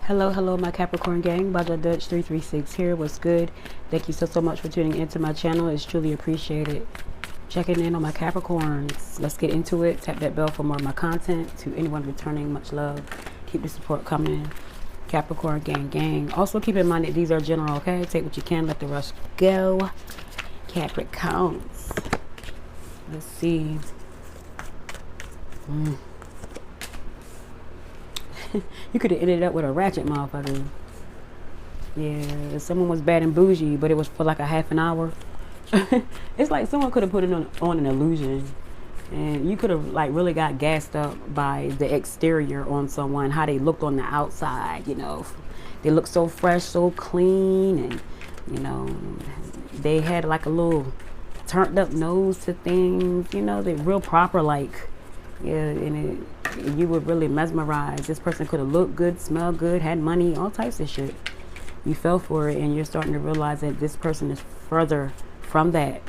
Hello, my Capricorn gang. Baja Dutch 336 here. What's good? Thank you so much for tuning into my channel. It's truly appreciated. Checking in on my Capricorns. Let's get into it. Tap that bell for more of my content. To anyone returning, much love. Keep the support coming. Capricorn gang. Also keep in mind that these are general, okay? Take what you can, let the rest go. Capricorns. Let's see. You could have ended up with a ratchet motherfucker. Yeah, someone was bad and bougie, but it was for like a half an hour. It's like someone could have put it on an illusion, and you could have like really got gassed up by the exterior on someone, how they looked on the outside. You know, they looked so fresh, so clean, and you know, they had like a little turned up nose to things. You know, they real proper, like, yeah, and you would really mesmerize. This person could have looked good, smelled good, had money, all types of shit. You fell for it, and you're starting to realize that this person is further from that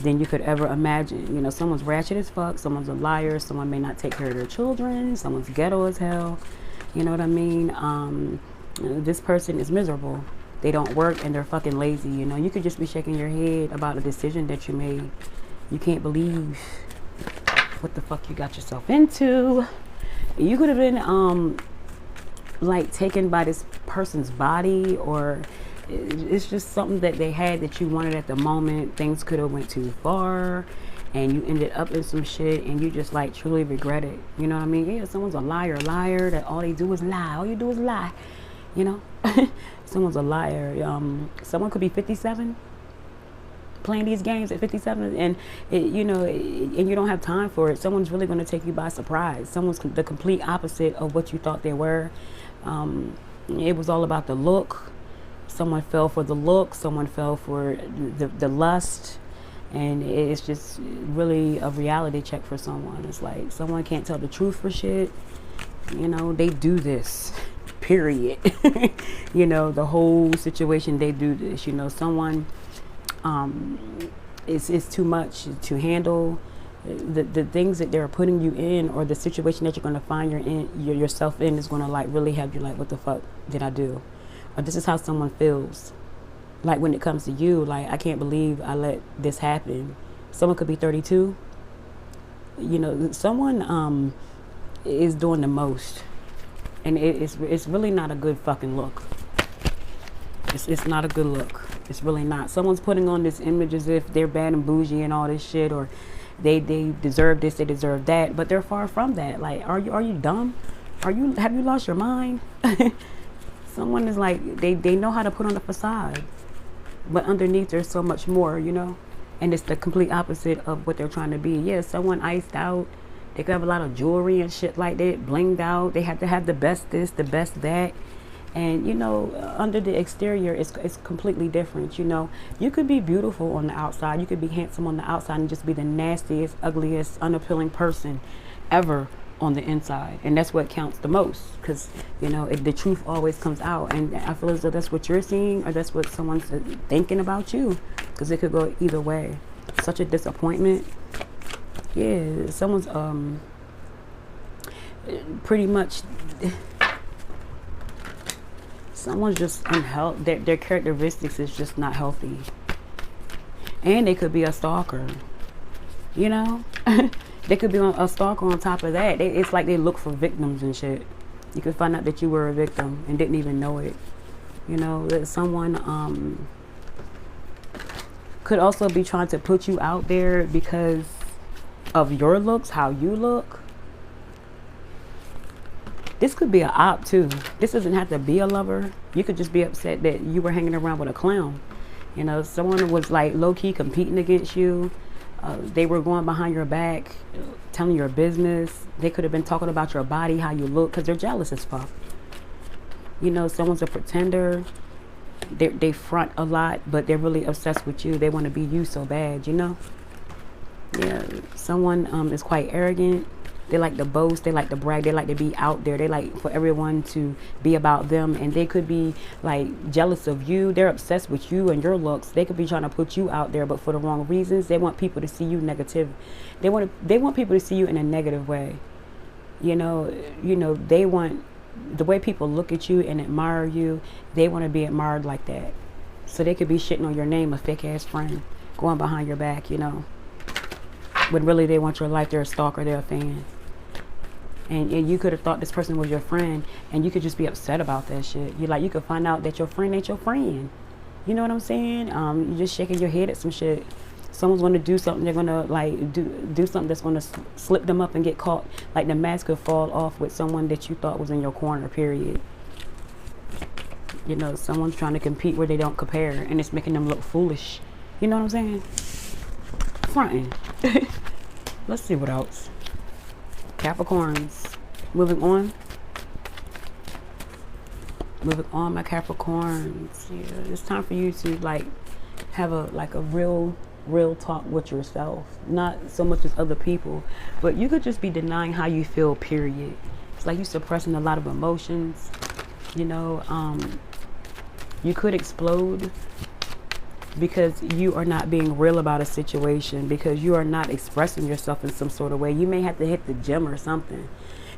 than you could ever imagine. You know, someone's ratchet as fuck, someone's a liar, someone may not take care of their children, someone's ghetto as hell. You know what I mean? This person is miserable. They don't work and they're fucking lazy. You know, you could just be shaking your head about a decision that you made. You can't believe what the fuck you got yourself into. You could have been like taken by this person's body, or it's just something that they had that you wanted at the moment. Things could have went too far and you ended up in some shit and you just like truly regret it. You know what I mean? Yeah, someone's a liar that all they do is lie. All you do is lie, you know. Someone's a liar. Someone could be 57 playing these games at 57, and you know, and you don't have time for it. Someone's really going to take you by surprise. Someone's the complete opposite of what you thought they were. It was all about the look. Someone fell for the look. Someone fell for the lust, and it's just really a reality check for someone. It's like someone can't tell the truth for shit. You know, they do this. Period. You know, the whole situation, they do this. You know, someone it's too much to handle. The things that they're putting you in, or the situation that you're going to find yourself in, is going to like really have you like, what the fuck did I do? Or this is how someone feels like when it comes to you. Like, I can't believe I let this happen. Someone could be 32. You know, someone is doing the most, and it's really not a good fucking look. It's not a good look. It's really not. Someone's putting on this image as if they're bad and bougie and all this shit, or they deserve this, they deserve that, but they're far from that. Like, are you dumb? Have you lost your mind? Someone is like, they know how to put on a facade, but underneath there's so much more, you know? And it's the complete opposite of what they're trying to be. Yeah, someone iced out. They could have a lot of jewelry and shit like that, blinged out. They have to have the best this, the best that. And, you know, under the exterior, it's completely different. You know, you could be beautiful on the outside. You could be handsome on the outside and just be the nastiest, ugliest, unappealing person ever on the inside. And that's what counts the most, because, you know, the truth always comes out. And I feel as though that's what you're seeing, or that's what someone's thinking about you, because it could go either way. Such a disappointment. Yeah, someone's pretty much... Someone's just unhealthy. Their characteristics is just not healthy. And they could be a stalker. You know? They could be a stalker on top of that. It's like they look for victims and shit. You could find out that you were a victim and didn't even know it. You know, that someone could also be trying to put you out there because of your looks, how you look. This could be an op too. This doesn't have to be a lover. You could just be upset that you were hanging around with a clown. You know, someone was like low-key competing against you. They were going behind your back, telling your business. They could have been talking about your body, how you look, because they're jealous as fuck. You know, someone's a pretender. They front a lot, but they're really obsessed with you. They want to be you so bad, you know? Yeah, someone is quite arrogant. They like to boast, they like to brag, they like to be out there. They like for everyone to be about them, and they could be like jealous of you. They're obsessed with you and your looks. They could be trying to put you out there, but for the wrong reasons. They want people to see you negative. They want people to see you in a negative way. You know, they want the way people look at you and admire you, they want to be admired like that. So they could be shitting on your name, a fake ass friend, going behind your back, you know. When really they want your life, they're a stalker, they're a fan. And you could have thought this person was your friend, and you could just be upset about that shit. You could find out that your friend ain't your friend. You know what I'm saying? You're just shaking your head at some shit. Someone's going to do something. They're going to like do something that's going to slip them up and get caught. Like the mask could fall off with someone that you thought was in your corner. Period. You know, someone's trying to compete where they don't compare, and it's making them look foolish. You know what I'm saying? Fronting. Let's see what else. Capricorns. Moving on, my Capricorns. Yeah, it's time for you to like have a real talk with yourself, not so much as other people, but you could just be denying how you feel, period. It's like you're suppressing a lot of emotions, you know. You could explode because you are not being real about a situation, because you are not expressing yourself in some sort of way. You may have to hit the gym or something,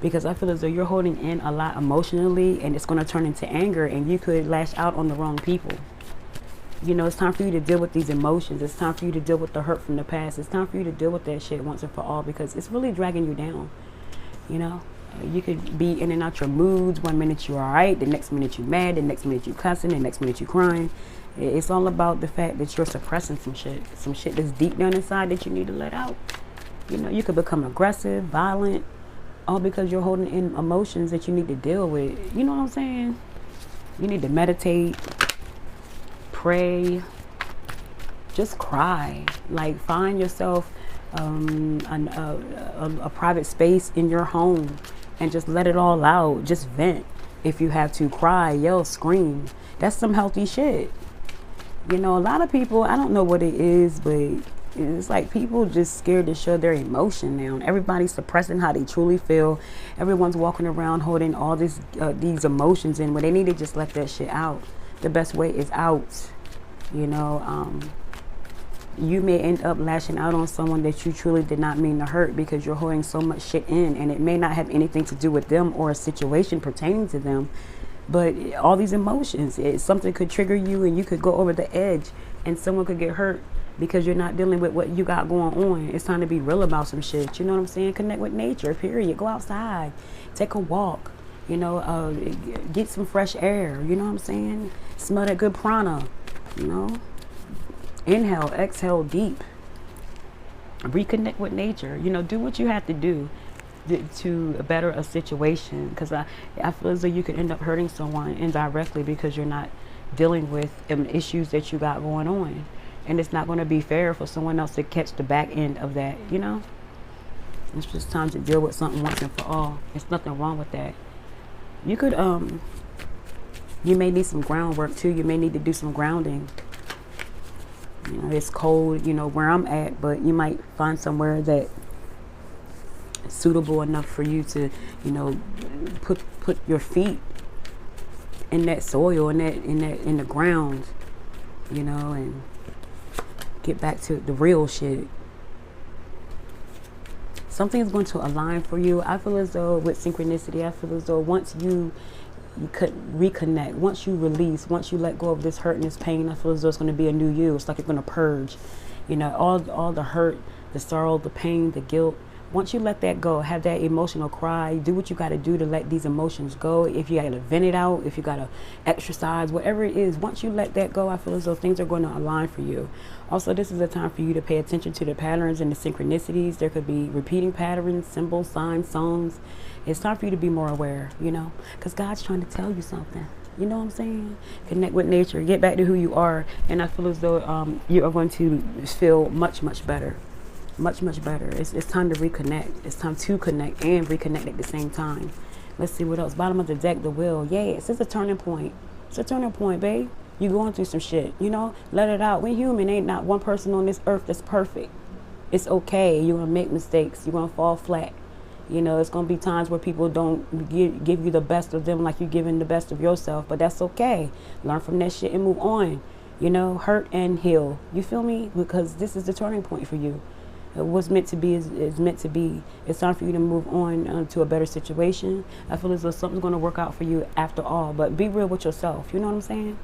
because I feel as though you're holding in a lot emotionally, and it's going to turn into anger, and you could lash out on the wrong people. You know, it's time for you to deal with these emotions. It's time for you to deal with the hurt from the past. It's time for you to deal with that shit once and for all, because it's really dragging you down. You know, you could be in and out your moods. One minute you're all right, the next minute you're mad, the next minute you're cussing, the next minute you're crying. It's all about the fact that you're suppressing some shit that's deep down inside that you need to let out. You know, you could become aggressive, violent, all because you're holding in emotions that you need to deal with. You know what I'm saying? You need to meditate, pray, just cry. Like, find yourself a private space in your home and just let it all out. Just vent. If you have to, cry, yell, scream. That's some healthy shit. You know, a lot of people, I don't know what it is, but it's like people just scared to show their emotion now. Everybody's suppressing how they truly feel. Everyone's walking around holding all these emotions in, where they need to just let that shit out. The best way is out. You know, you may end up lashing out on someone that you truly did not mean to hurt, because you're holding so much shit in, and it may not have anything to do with them or a situation pertaining to them. But all these emotions, something could trigger you, and you could go over the edge, and someone could get hurt because you're not dealing with what you got going on. It's time to be real about some shit. You know what I'm saying? Connect with nature, period. Go outside, take a walk, you know, get some fresh air. You know what I'm saying? Smell that good prana, you know. Inhale, exhale deep. Reconnect with nature. You know, do what you have to do to better a situation, because I feel as though you could end up hurting someone indirectly because you're not dealing with issues that you got going on, and it's not going to be fair for someone else to catch the back end of that. You know, it's just time to deal with something once and for all. There's nothing wrong with that. You could you may need some groundwork too. You may need to do some grounding. You know, it's cold, you know, where I'm at, but you might find somewhere that suitable enough for you to, you know, put your feet in that soil, in the ground, you know, and get back to the real shit. Something's going to align for you. I feel as though with synchronicity, I feel as though once you could reconnect, once you release, once you let go of this hurt and this pain, I feel as though it's going to be a new you. It's like it's going to purge, you know, all the hurt, the sorrow, the pain, the guilt. Once you let that go, have that emotional cry, do what you got to do to let these emotions go. If you got to vent it out, if you got to exercise, whatever it is, once you let that go, I feel as though things are going to align for you. Also, this is a time for you to pay attention to the patterns and the synchronicities. There could be repeating patterns, symbols, signs, songs. It's time for you to be more aware, you know, because God's trying to tell you something. You know what I'm saying? Connect with nature, get back to who you are, and I feel as though you are going to feel much, much better. Much, much better. It's time to reconnect. It's time to connect and reconnect at the same time. Let's see what else. Bottom of the deck, the wheel. Yes, it's a turning point. It's a turning point, babe. You're going through some shit, you know? Let it out. We're human. Ain't not one person on this earth that's perfect. It's okay. You're going to make mistakes. You're going to fall flat. You know, it's going to be times where people don't give you the best of them like you're giving the best of yourself. But that's okay. Learn from that shit and move on. You know, hurt and heal. You feel me? Because this is the turning point for you. What's meant to be is meant to be. It's time for you to move on to a better situation. I feel as though something's going to work out for you after all. But be real with yourself. You know what I'm saying?